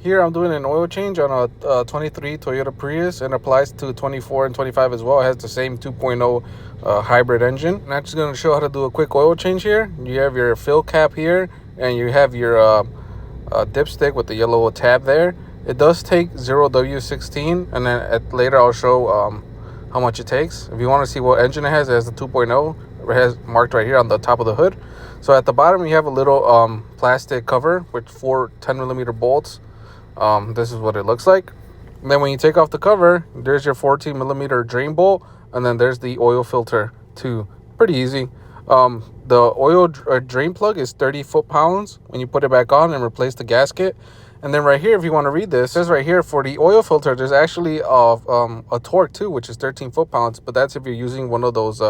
Here I'm doing an oil change on a 23 Toyota Prius, and applies to 24 and 25 as well. It has the same 2.0 hybrid engine. And I'm just going to show how to do a quick oil change here. You have your fill cap here, and you have your dipstick with the yellow tab there. It does take 0W16, and then later I'll show how much it takes. If you want to see what engine it has the 2.0. It has marked right here on the top of the hood. So at the bottom you have a little plastic cover with 4 10mm bolts. This is what it looks like. And then when you take off the cover, there's your 14mm drain bolt, and then there's the oil filter too. Pretty easy. The oil drain plug is 30 foot-pounds when you put it back on and replace the gasket. And then right here, if you want to read this, it says right here for the oil filter, there's actually a torque too, which is 13 foot-pounds, but that's if you're using one of those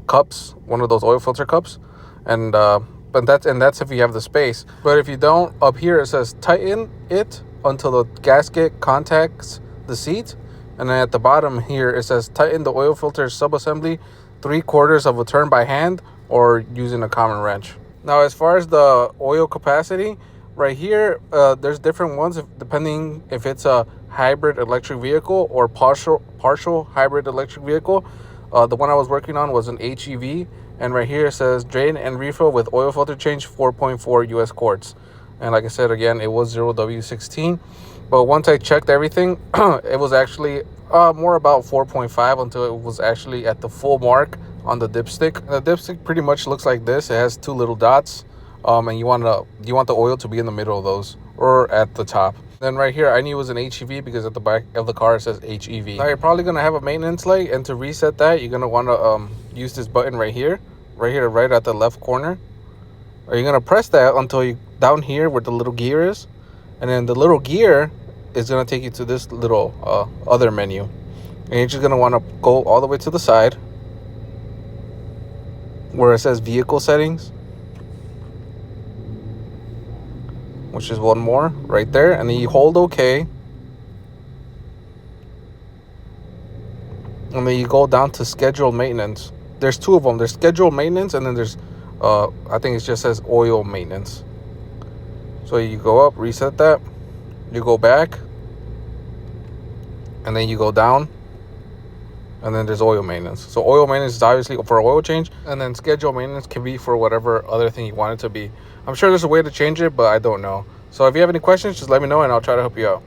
cups, one of those oil filter cups, and that's if you have the space. But if you don't, up here it says tighten it until the gasket contacts the seat, and then at the bottom here it says tighten the oil filter subassembly 3/4 of a turn by hand or using a common wrench. Now, as far as the oil capacity, right here there's different ones depending if it's a hybrid electric vehicle or partial hybrid electric vehicle. The one I was working on was an HEV, and right here it says drain and refill with oil filter change 4.4 US quarts. And like I said, again, it was 0W16, but once I checked everything, it was actually more about 4.5 until it was actually at the full mark on the dipstick. The dipstick pretty much looks like this. It has 2 little dots, and you want the oil to be in the middle of those or at the top. Then right here, I knew it was an HEV because at the back of the car it says HEV. Now you're probably gonna have a maintenance light, and to reset that, you're gonna want to use this button right here, right at the left corner. Or you're gonna press that until you down here where the little gear is, and then the little gear is gonna take you to this little other menu, and you're just gonna want to go all the way to the side where it says vehicle settings, which is one more right there, and then you hold OK, and then you go down to scheduled maintenance. There's 2 of them. There's scheduled maintenance, and then there's I think it just says oil maintenance. So you go up, reset that, you go back, and then you go down, and then there's oil maintenance. So oil maintenance is obviously for oil change, and then scheduled maintenance can be for whatever other thing you want it to be. I'm sure there's a way to change it, but I don't know. So if you have any questions, just let me know and I'll try to help you out.